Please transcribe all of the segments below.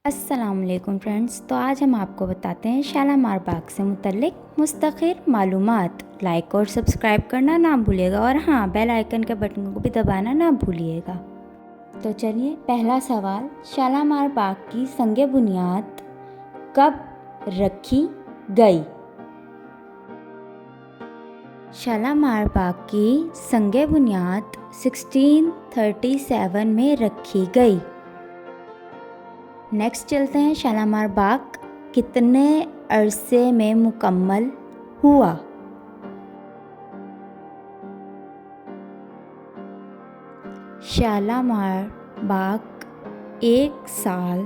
अस्सलामुअलैकुम फ्रेंड्स। तो आज हम आपको बताते हैं शालामार बाग से मुतल्लिक मुस्तक़िल मालूमात। लाइक और सब्सक्राइब करना ना भूलिएगा और हाँ, बेल आइकन के बटन को भी दबाना ना भूलिएगा। तो चलिए, पहला सवाल, शालामार बाग की संगे बुनियाद कब रखी गई? शालामार बाग की संगे बुनियाद 1637 में रखी गई। नेक्स्ट चलते हैं, शालामार बाग कितने अरसे में मुकम्मल हुआ? शालामार बाग 1 साल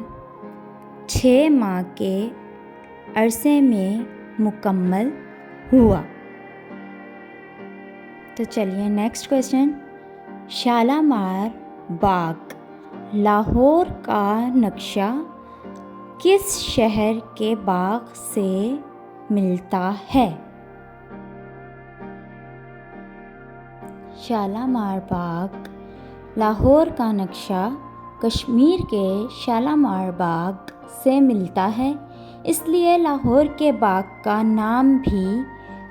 6 माह के अरसे में मुकम्मल हुआ। तो चलिए नेक्स्ट क्वेश्चन, शालामार बाग लाहौर का नक्शा किस शहर के बाग से मिलता है? शालामार बाग लाहौर का नक्शा कश्मीर के शालामार बाग से मिलता है, इसलिए लाहौर के बाग का नाम भी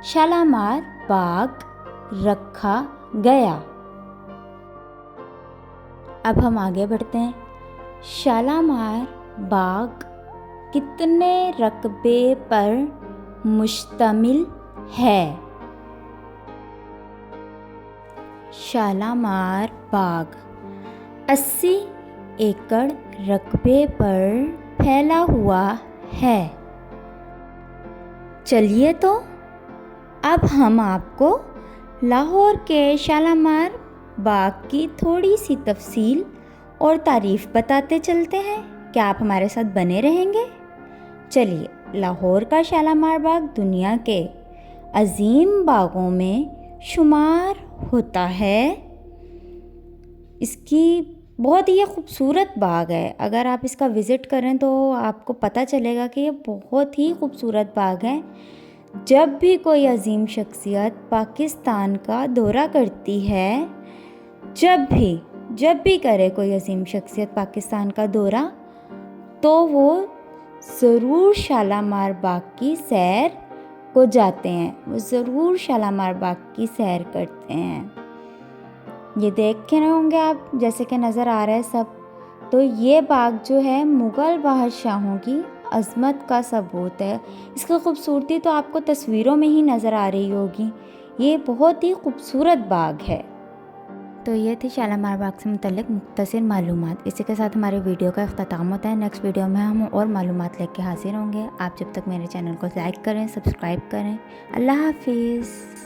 शालामार बाग रखा गया। अब हम आगे बढ़ते हैं, शालामार बाग कितने रकबे पर मुश्तमिल है? शालामार बाग 80 एकड़ रकबे पर फैला हुआ है। चलिए, तो अब हम आपको लाहौर के शालामार बाग की थोड़ी सी तफसील और तारीफ़ बताते चलते हैं। क्या आप हमारे साथ बने रहेंगे? चलिए, लाहौर का शालामार बाग दुनिया के अजीम बागों में शुमार होता है। इसकी बहुत ही खूबसूरत बाग है। अगर आप इसका विज़िट करें तो आपको पता चलेगा कि ये बहुत ही खूबसूरत बाग है। जब भी कोई अजीम शख्सियत पाकिस्तान का दौरा करती है, जब भी करे कोई अजीम शख्सियत पाकिस्तान का दौरा, तो वो ज़रूर शालामार बाग की सैर को जाते हैं, वो ज़रूर शालामार बाग की सैर करते हैं। ये देख के रहे होंगे आप, जैसे कि नज़र आ रहा है सब, तो ये बाग जो है मुग़ल बादशाहों की अज़मत का सबूत है। इसकी खूबसूरती तो आपको तस्वीरों में ही नज़र आ रही होगी। ये बहुत ही खूबसूरत बाग है। तो ये थी शालामार बाग से मुतल्लिक मुख्तसर मालूमात। इसी के साथ हमारे वीडियो का अख्ताम होता है। नेक्स्ट वीडियो में हम और मालूमात लेके हाजिर होंगे। आप जब तक मेरे चैनल को लाइक करें, सब्सक्राइब करें। अल्लाह हाफिज़।